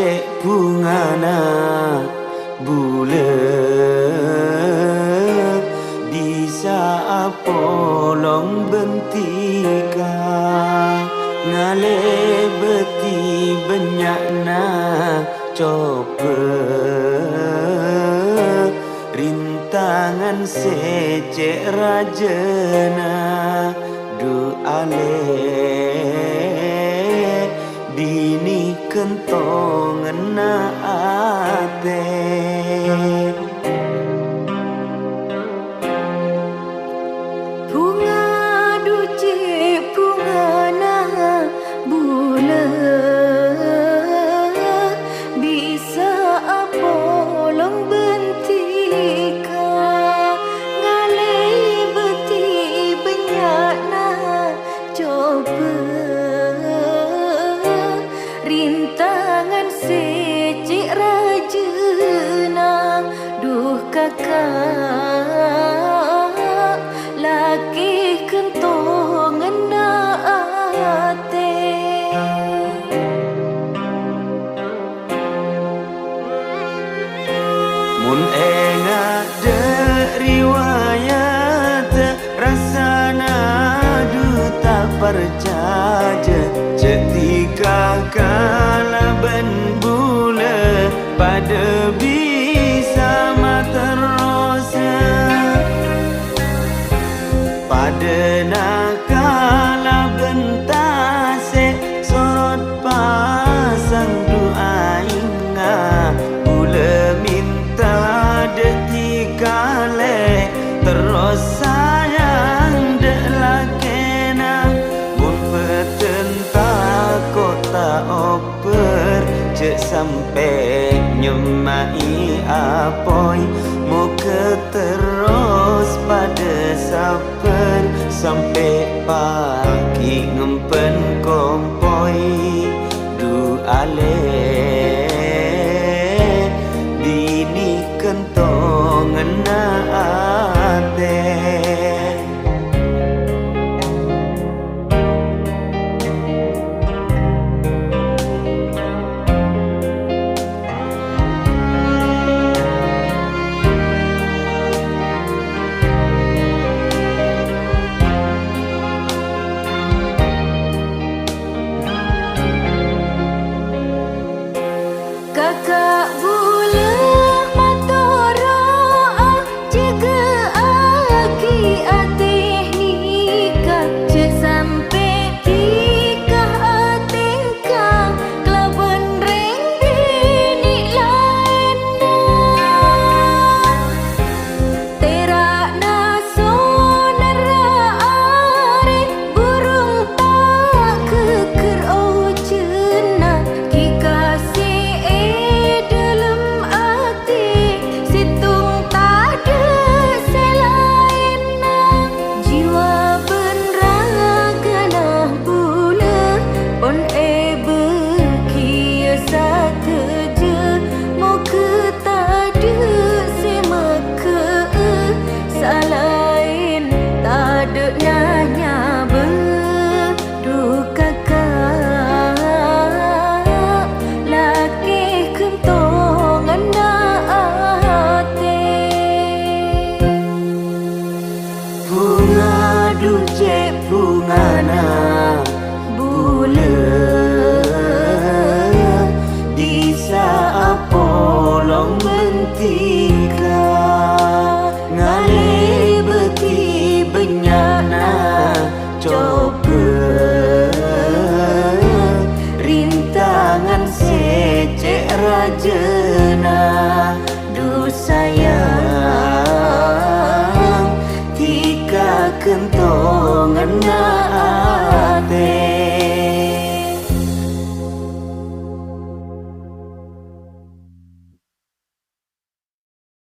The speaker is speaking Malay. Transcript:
cek bungana bule bisa apolong bentika ngale beti benyakna coba rintangan secek rajana du ale bini kentongan na ate bunga duce bunga na bula bisa apolong bentika ngale beti banyak na coba rintangan secik rajana duh kakak laki kentongan na ate mun enga de riwayat rasana du tak percaya ketika kala ben bula pada bisa materosa pada nakala bentase sorot pasang doa inga bula minta detika le terus sayang de lakena mun petenta kota oper cek sampai nyemai apoi muka terus pada saper sampai pagi ngempen kompoi du ale bini kentongan na ate kakak bula matoro jaga aki ateh nikah cek sampai tikah atengkang kelaban reng bini lain terak naso nera are burung tak keker ojena kikasih cek bungana bula bisa apolong bentika ngale beti benyana coba rintangan secek rajana du sayang tika kentongan na